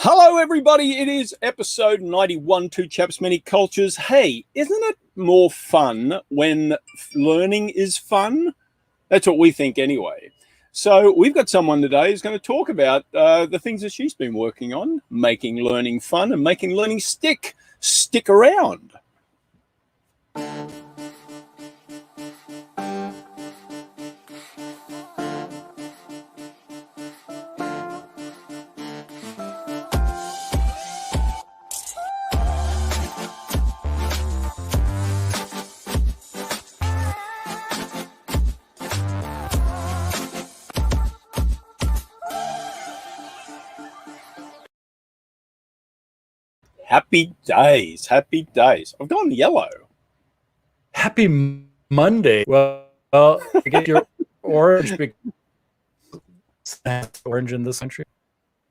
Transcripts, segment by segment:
Hello, everybody. It is episode 91, Two Chaps, Many Cultures. Hey, isn't it more fun when learning is fun? That's what we think anyway. So we've got someone today who's going to talk about the things that she's been working on, making learning fun and making learning stick around. Happy days, happy days. I've gone yellow. Happy Monday. Well, I get your orange because orange in this country.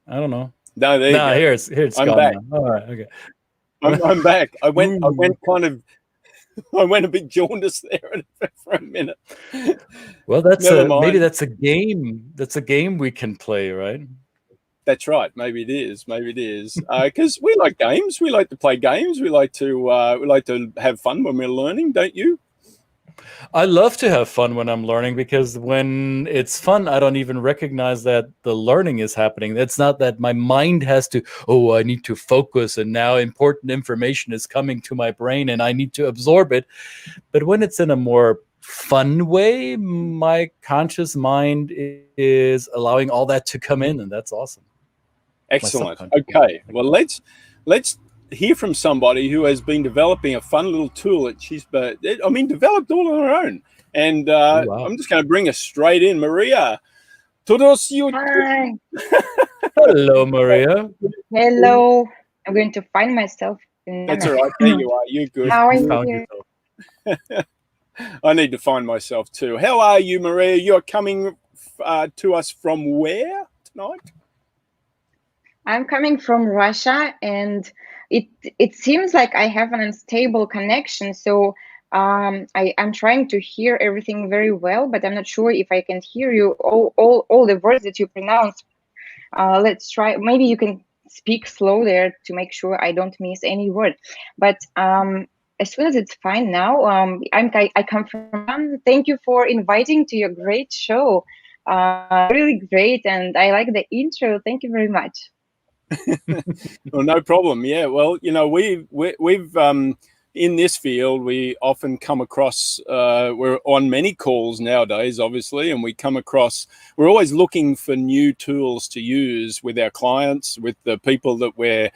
I don't know. No, there you go. Here it's I'm gone back. now. All right, okay. I'm back. I went a bit jaundiced there for a minute. Well, maybe that's a game. That's a game we can play, right? That's right. Maybe it is. Because we like games. We like to play games. We like to have fun when we're learning. Don't you? I love to have fun when I'm learning, because when it's fun, I don't even recognize that the learning is happening. It's not that my mind has to, I need to focus and now important information is coming to my brain and I need to absorb it. But when it's in a more fun way, my conscious mind is allowing all that to come in, and that's awesome. Excellent. Okay. Well, let's hear from somebody who has been developing a fun little tool that she's developed all on her own. And wow. I'm just going to bring her straight in. Maria Todosiychuk. Hi. Hello, Maria. Hello. I'm going to find myself. That's all right. There you are. You're good. How are you? I need to find myself too. How are you, Maria? You're coming to us from where tonight? I'm coming from Russia, and it seems like I have an unstable connection. So I'm trying to hear everything very well, but I'm not sure if I can hear you all the words that you pronounce. Let's try. Maybe you can speak slow there to make sure I don't miss any word. But as soon as it's fine now, I come from. Thank you for inviting to your great show. Really great, and I like the intro. Thank you very much. Well, no problem. Yeah. Well, we've in this field, we often come across, we're on many calls nowadays, obviously, and we're always looking for new tools to use with our clients, with the people that we're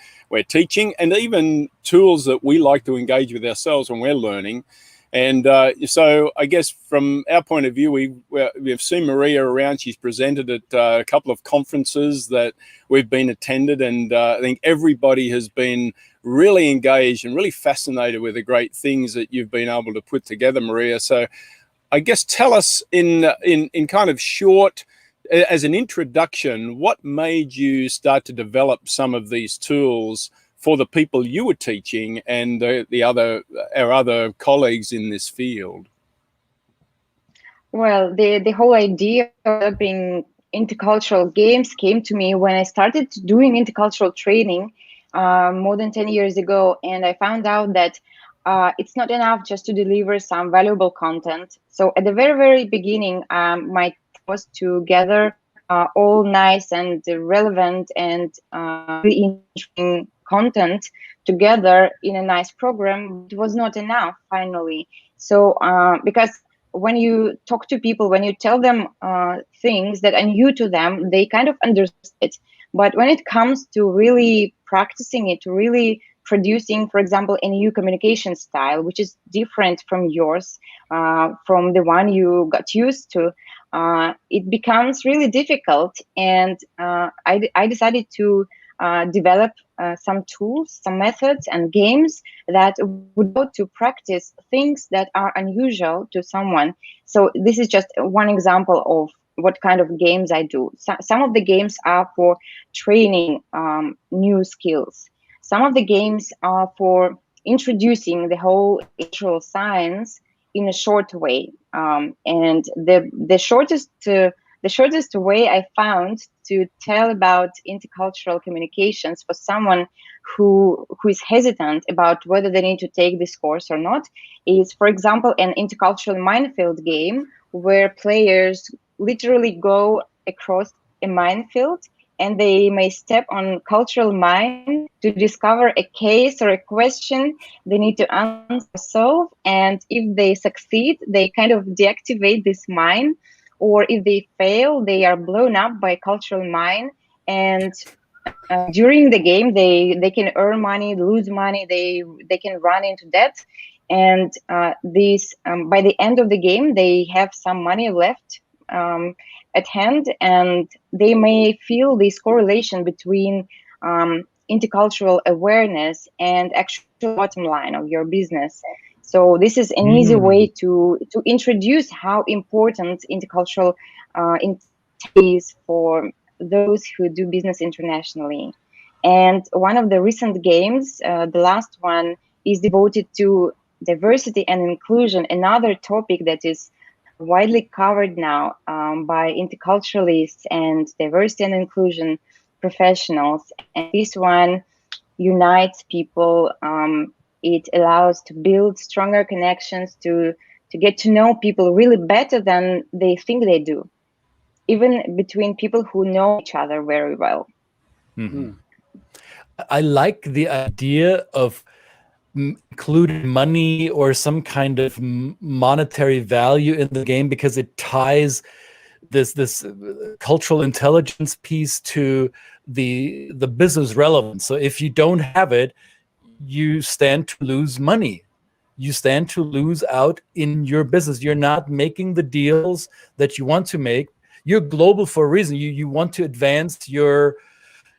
teaching, and even tools that we like to engage with ourselves when we're learning. And so I guess from our point of view, we've seen Maria around. She's presented at a couple of conferences that we've been attended, and I think everybody has been really engaged and really fascinated with the great things that you've been able to put together, Maria. So I guess tell us in kind of short, as an introduction, what made you start to develop some of these tools for the people you were teaching and our other colleagues in this field? Well, the whole idea of developing intercultural games came to me when I started doing intercultural training more than 10 years ago, and I found out that it's not enough just to deliver some valuable content. So at the very, very beginning, my task was to gather all nice and relevant and really interesting content together in a nice program. It was not enough, finally. So because when you talk to people, when you tell them things that are new to them, they kind of understand it. But when it comes to really practicing it, to really producing, for example, a new communication style, which is different from yours, from the one you got used to, it becomes really difficult. And I decided to develop some tools, some methods and games that would go to practice things that are unusual to someone. So this is just one example of what kind of games I do. Some of the games are for training new skills. Some of the games are for introducing the whole natural science in a short way. And the shortest the shortest way I found to tell about intercultural communications for someone who is hesitant about whether they need to take this course or not is, for example, an intercultural minefield game where players literally go across a minefield and they may step on cultural mine to discover a case or a question they need to answer, solve, and if they succeed, they kind of deactivate this mine, or if they fail, they are blown up by cultural mine, and during the game they can earn money, lose money, they can run into debt, and this by the end of the game they have some money left at hand, and they may feel this correlation between intercultural awareness and actual bottom line of your business. So this is an easy way to introduce how important intercultural is for those who do business internationally. And one of the recent games, the last one, is devoted to diversity and inclusion, another topic that is widely covered now by interculturalists and diversity and inclusion professionals. And this one unites people. It allows to build stronger connections, to get to know people really better than they think they do, even between people who know each other very well. I like the idea of including money or some kind of monetary value in the game, because it ties this cultural intelligence piece to the business relevance. So if you don't have it, you stand to lose money. You stand to lose out in your business. You're not making the deals that you want to make. You're global for a reason. You want to advance your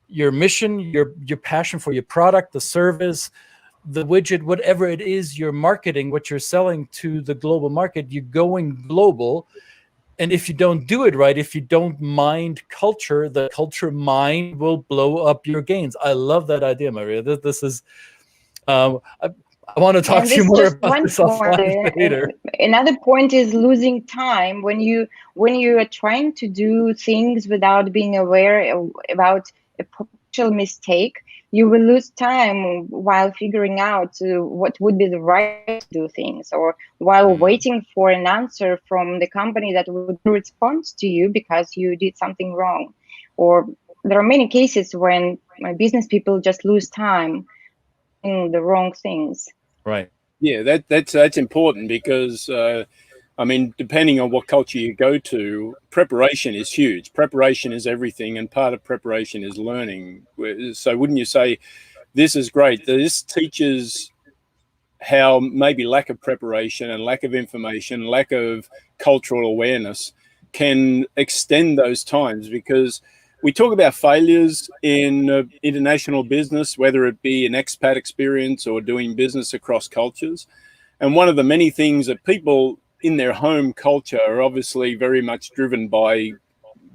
mission, your passion for your product, the service, the widget, whatever it is you're marketing, what you're selling to the global market. You're going global. And if you don't do it right, if you don't mind culture, the culture mind will blow up your gains. I love that idea, Maria. This is I want to talk to you more about this offline later. Another point is losing time when you are trying to do things without being aware about a potential mistake. You will lose time while figuring out what would be the right way to do things, or while waiting for an answer from the company that would respond to you because you did something wrong. Or there are many cases when business people just lose time in the wrong things. Right. Yeah, that's important, because I mean, depending on what culture you go to, preparation is huge. Preparation is everything, and part of preparation is learning. So wouldn't you say this is great? This teaches how maybe lack of preparation and lack of information, lack of cultural awareness can extend those times, because we talk about failures in international business, whether it be an expat experience or doing business across cultures. And one of the many things that people in their home culture are obviously very much driven by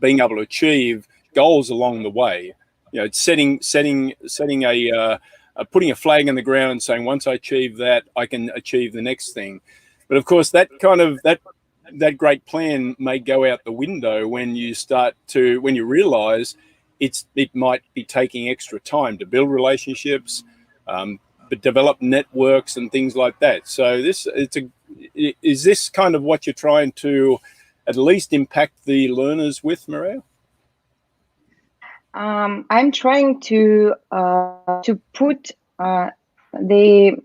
being able to achieve goals along the way. You know, setting putting a flag in the ground and saying, once I achieve that, I can achieve the next thing. But of course, that great plan may go out the window when you realize it might be taking extra time to build relationships, but develop networks and things like that. So is this kind of what you're trying to at least impact the learners with, Maria? I'm trying to put the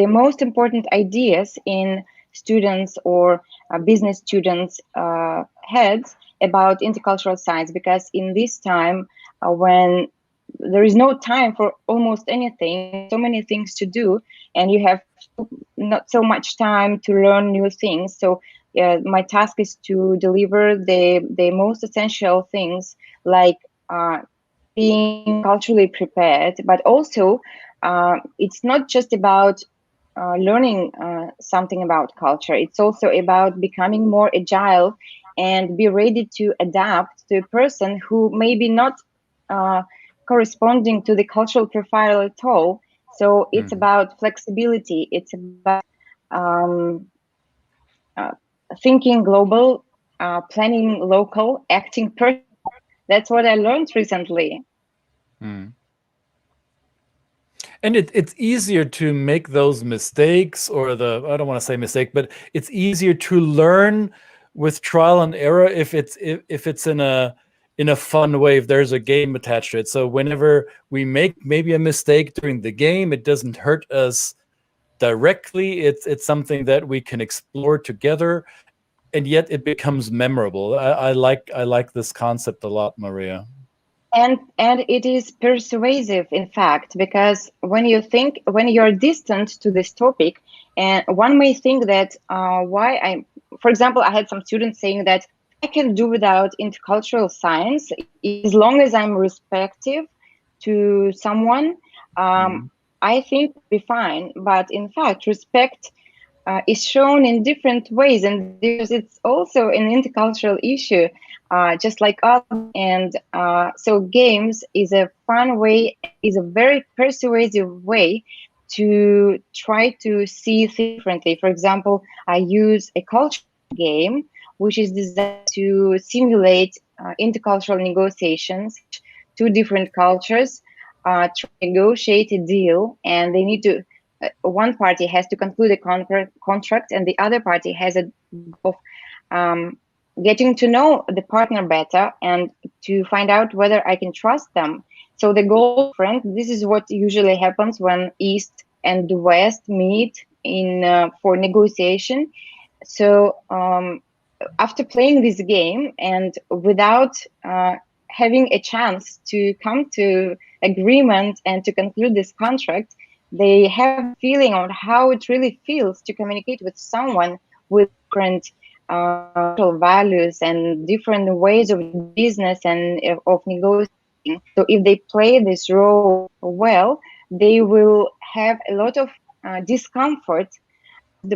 most important ideas in students or business students' heads about intercultural science, because in this time when there is no time for almost anything, so many things to do, and you have not so much time to learn new things. So my task is to deliver the most essential things, like being culturally prepared, but also it's not just about learning something about culture. It's also about becoming more agile and be ready to adapt to a person who may be not corresponding to the cultural profile at all. So it's about flexibility. It's about thinking global, planning local, acting person. That's what I learned recently. Mm. And it's easier to make those mistakes, or I don't want to say mistake, but it's easier to learn with trial and error if it's in a fun way, if there's a game attached to it. So whenever we make maybe a mistake during the game, it doesn't hurt us directly. It's something that we can explore together, and yet it becomes memorable. I like this concept a lot, Maria. And it is persuasive, in fact, because when you're distant to this topic, and one may think that for example, I had some students saying that I can do without intercultural science as long as I'm respectful to someone. I think we'll be fine, but in fact, respect is shown in different ways, and it's also an intercultural issue, just like us. And so games is a fun way, is a very persuasive way to try to see things differently. For example, I use a cultural game which is designed to simulate intercultural negotiations. Two different cultures to negotiate a deal, and they need to one party has to conclude a contract, and the other party has a goal of getting to know the partner better and to find out whether I can trust them. So the goal, friend, this is what usually happens when East and the West meet for negotiation. So after playing this game and without having a chance to come to agreement and to conclude this contract, they have a feeling on how it really feels to communicate with someone with different values and different ways of business and of negotiating. So if they play this role well, they will have a lot of discomfort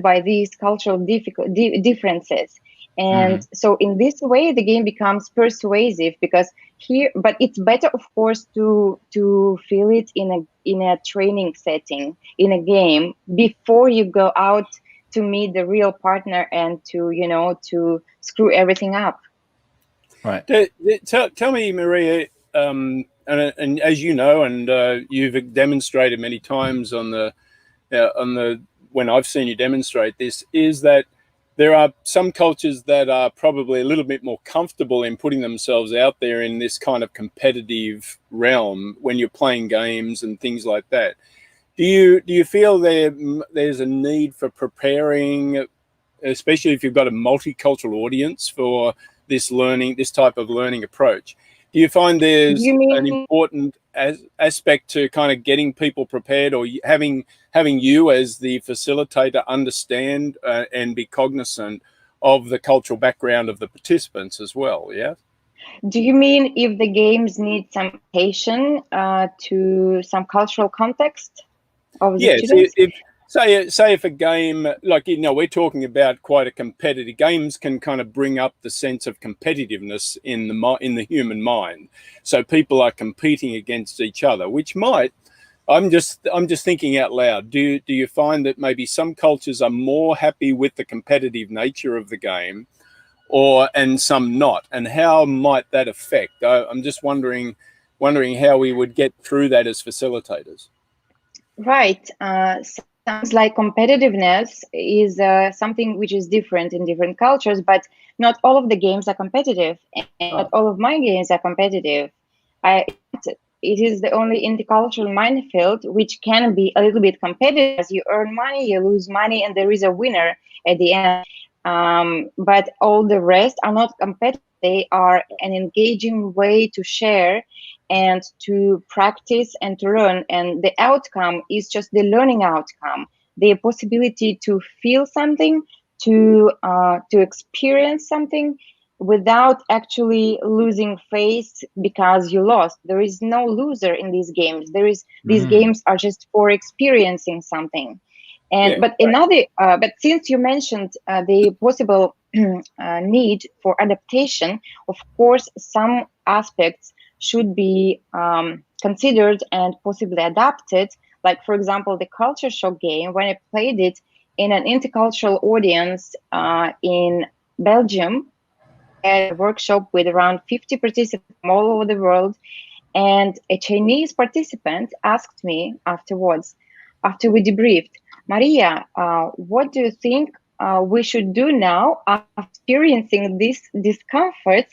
by these cultural differences. And so in this way, the game becomes persuasive, because but it's better, of course, to feel it in a training setting, in a game, before you go out to meet the real partner and to screw everything up. Right. Tell me, Maria, and as you know, and you've demonstrated many times on the when I've seen you demonstrate this, is that there are some cultures that are probably a little bit more comfortable in putting themselves out there in this kind of competitive realm when you're playing games and things like that. Do you feel there's a need for preparing, especially if you've got a multicultural audience, for this type of learning approach? Do you find there's an important aspect to kind of getting people prepared, or having you as the facilitator understand and be cognizant of the cultural background of the participants as well? Yeah. Do you mean if the games need some attention to some cultural context of the students? Say if a game, like, we're talking about quite a competitive, games can kind of bring up the sense of competitiveness in the human mind. So people are competing against each other, which might, I'm just thinking out loud. Do you find that maybe some cultures are more happy with the competitive nature of the game, and some not? And how might that affect? I'm just wondering how we would get through that as facilitators. Right. Sounds like competitiveness is something which is different in different cultures, but not all of the games are competitive, and not all of my games are competitive. It is the only intercultural minefield which can be a little bit competitive. As you earn money, you lose money, and there is a winner at the end. But all the rest are not competitive. They are an engaging way to share and to practice and to learn, and the outcome is just the learning outcome, the possibility to feel something, to experience something without actually losing face because you lost. There is no loser in these games. These games are just for experiencing something. And but since you mentioned the possible need for adaptation, of course some aspects should be considered and possibly adapted. Like, for example, the culture shock game, when I played it in an intercultural audience in Belgium, had a workshop with around 50 participants from all over the world. And a Chinese participant asked me afterwards, after we debriefed, Maria, what do you think we should do now after experiencing this discomfort?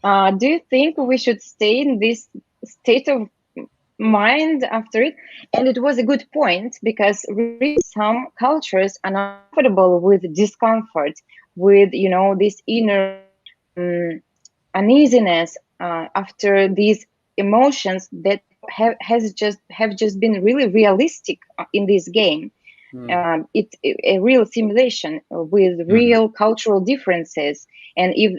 Do you think we should stay in this state of mind after it? And it was a good point, because really some cultures are not comfortable with discomfort, with, you know, this inner uneasiness after these emotions that have just been really realistic in this game. It's a real simulation with real cultural differences, and if,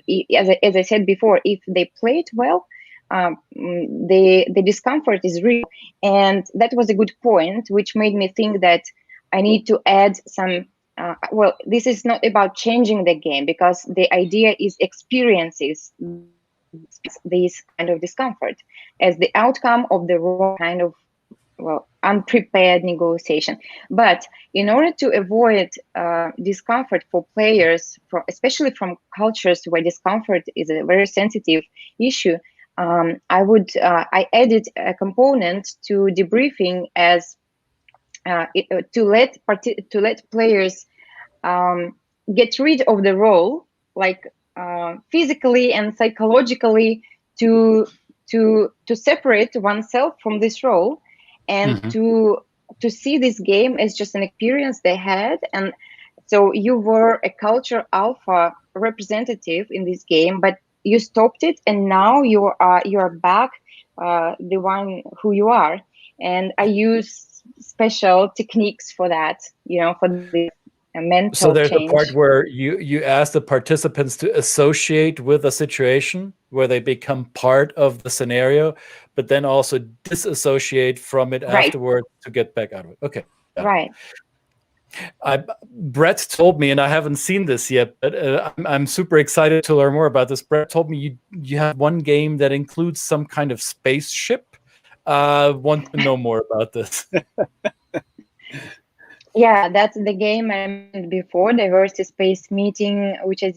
as I said before, if they play it well, the discomfort is real. And that was a good point, which made me think that I need to add some well, this is not about changing the game, because the idea is experiences this kind of discomfort as the outcome of the wrong kind of, well, unprepared negotiation. But in order to avoid discomfort for players, especially from cultures where discomfort is a very sensitive issue, I added a component to debriefing as to let players get rid of the role, like physically and psychologically, to separate oneself from this role, and to see this game as just an experience they had. And so you were a culture alpha representative in this game, but you stopped it, and now you are back the one who you are. And I use special techniques for that, you know, for the mental So there's change. a part where you ask the participants to associate with a situation where they become part of the scenario, but then also disassociate from it afterwards to get back out of it. Okay. Yeah. Right. Brett told me, and I haven't seen this yet, but I'm super excited to learn more about this. Brett told me you have one game that includes some kind of spaceship. Want to know more about this. Yeah, that's the game I mentioned before, the Höferle Space Meeting, which I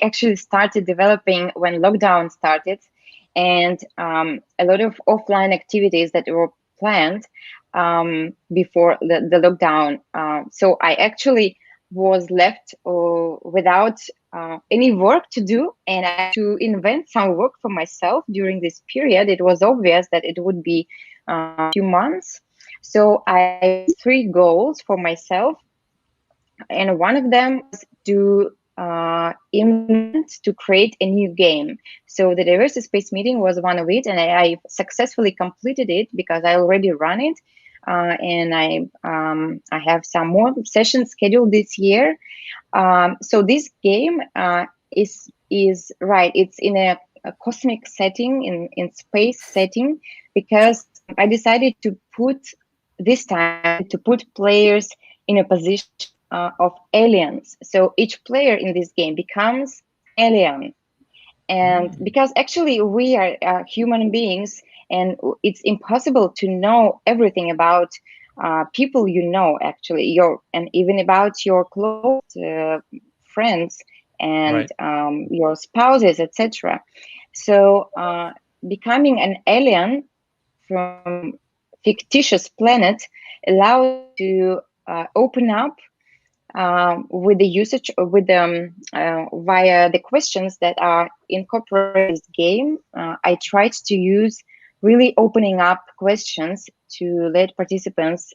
actually started developing when lockdown started, and a lot of offline activities that were planned before the lockdown. So I actually was left without any work to do, and I had to invent some work for myself during this period. It was obvious that it would be a few months. So I had 3 goals for myself, and one of them was to create a new game. So the Diversity Space Meeting was one of it, and I successfully completed it because I already run it, and I have some more sessions scheduled this year. So this game is right. It's in a cosmic setting, in space setting, because I decided to put players in a position of aliens. So each player in this game becomes alien. And because actually we are human beings, and it's impossible to know everything about people, you know, actually, and even about your close friends and your spouses, etc. So becoming an alien from fictitious planet allows to open up with the usage via the questions that are incorporated in this game. I tried to use really opening up questions to let participants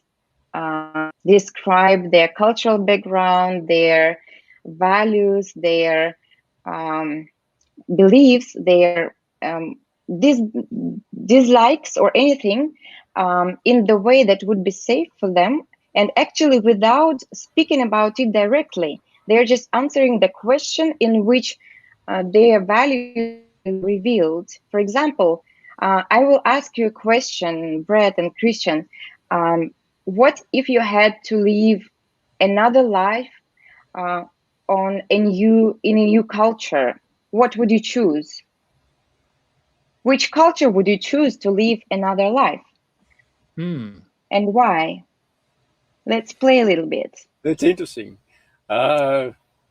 describe their cultural background, their values, their beliefs, their dislikes or anything in the way that would be safe for them, and actually without speaking about it directly. They're just answering the question in which their values are revealed. For example, I will ask you a question, Brett and Christian. What if you had to live another life in a new culture? What would you choose? Which culture would you choose to live another life? And why? Let's play a little bit. That's interesting.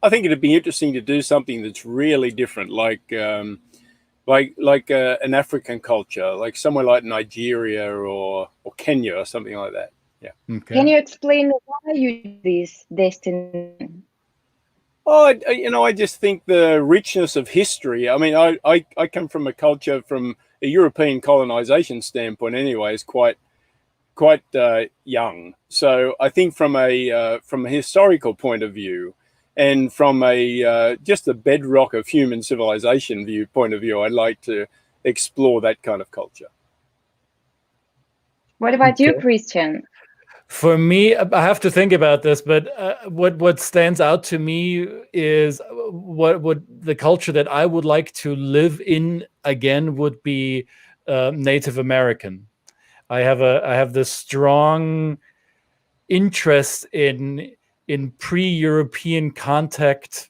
I think it'd be interesting to do something that's really different, like an African culture, like somewhere like Nigeria or Kenya or something like that. Yeah. Okay. Can you explain why you do this destination? Oh, I just think the richness of history. I mean, I come from a culture, from a European colonization standpoint anyway, is quite young. So I think from a historical point of view, and from a just the bedrock of human civilization point of view, I'd like to explore that kind of culture. What about you, Christian? For me, I have to think about this, but what stands out to me is what the culture that I would like to live in again would be Native American. I have this strong interest in pre-European contact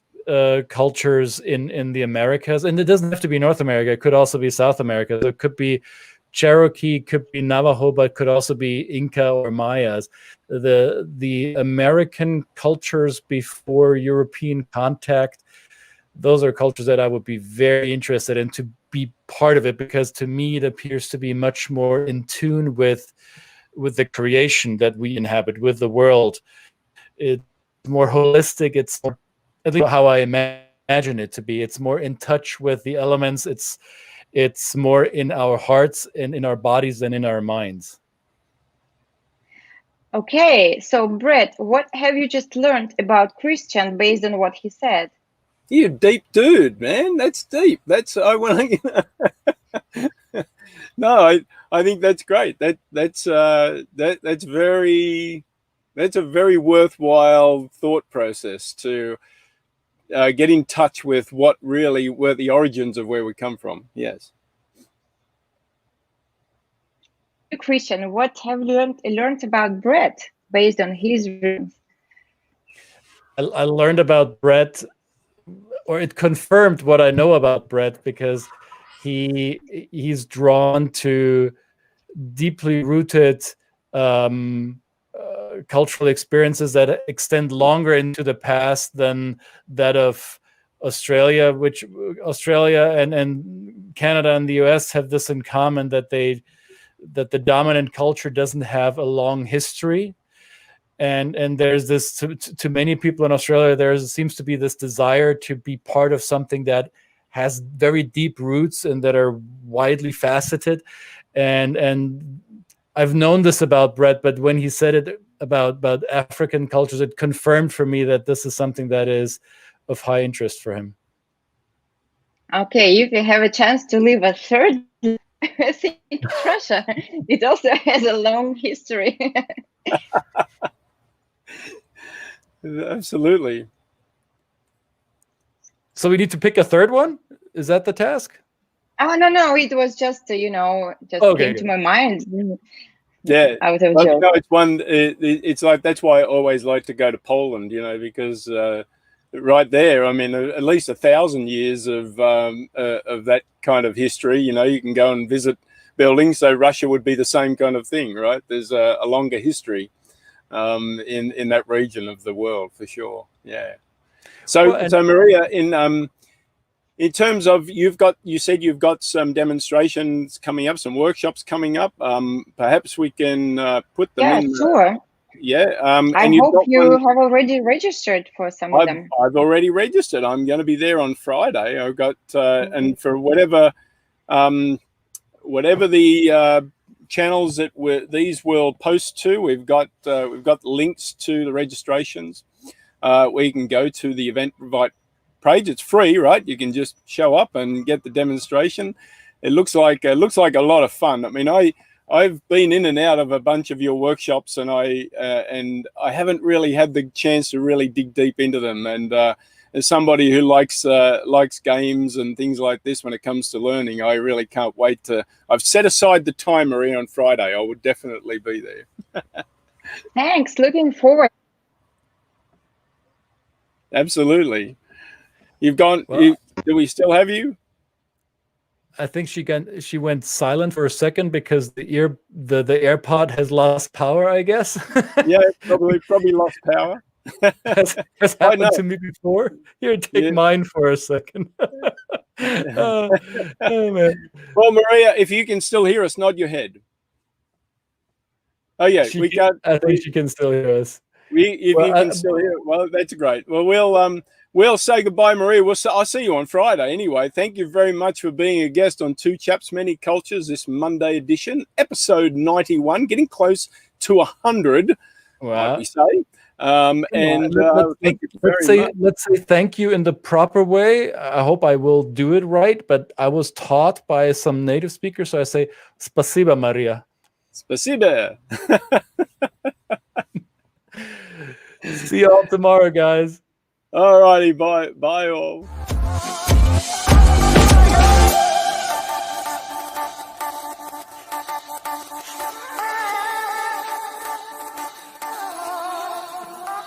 cultures in the Americas, and it doesn't have to be North America. It could also be South America. So it could be Cherokee, could be Navajo, but could also be Inca or Mayas. The American cultures before European contact, those are cultures that I would be very interested in to be part of it, because to me it appears to be much more in tune with the creation that we inhabit, with the world. It's more holistic. It's more, at least how I imagine it to be. It's more in touch with the elements. It's more in our hearts and in our bodies than in our minds. Okay, so Brett, what have you just learned about Christian based on what he said? You deep dude, man. That's deep. That's I want to. No, I think that's great. That's a very worthwhile thought process to get in touch with what really were the origins of where we come from. Yes. Christian, what have you learned about Brett based on his reasons? I learned about Brett, or it confirmed what I know about Brett, because he's drawn to deeply rooted cultural experiences that extend longer into the past than that of Australia, which Australia and Canada and the US have this in common, that the dominant culture doesn't have a long history. And there's this, to many people in Australia, there seems to be this desire to be part of something that has very deep roots and that are widely faceted. And I've known this about Brett, but when he said it about African cultures, it confirmed for me that this is something that is of high interest for him. Okay, you can have a chance to live a third thing in Russia. It also has a long history. Absolutely. So we need to pick a third one? Is that the task? Oh, no, it was just, came to my mind. Yeah, out of joke. No, it's one. It's like, that's why I always like to go to Poland. Because right there, I mean, at least 1,000 years of that kind of history. You can go and visit buildings. So Russia would be the same kind of thing, right? There's a longer history in that region of the world, for sure. Yeah. So Maria, in terms of, you said you've got some demonstrations coming up, some workshops coming up. Perhaps we can put them in. Yeah, sure. Yeah. I hope you have already registered for some of them. I've already registered. I'm going to be there on Friday. I've got, and for whatever the channels that these will post to, we've got links to the registrations. Where you can go to the Eventbrite page. It's free, right? You can just show up and get the demonstration. It looks like a lot of fun. I mean, I've been in and out of a bunch of your workshops, and I haven't really had the chance to really dig deep into them. And as somebody who likes games and things like this when it comes to learning, I really can't wait to. I've set aside the time, Maria, on Friday. I would definitely be there. Thanks. Looking forward. Absolutely. You've gone. Well, do we still have you? I think she went silent for a second because the AirPod has lost power, I guess. Yeah, probably lost power. has I know. happened to me before. Here, take mine for a second. Oh, man. Well, Maria, if you can still hear us, nod your head. Oh yeah, I think she can still hear us. If you can still hear it, well, that's great. Well, we'll say goodbye, Maria. I'll see you on Friday anyway. Thank you very much for being a guest on Two Chaps, Many Cultures, this Monday edition, episode 91, getting close to 100, might we say. Thank you very much. Let's say thank you in the proper way. I hope I will do it right, but I was taught by some native speakers, so I say "Spasiba, Maria." Spasiba. See you all tomorrow, guys. All righty, bye all.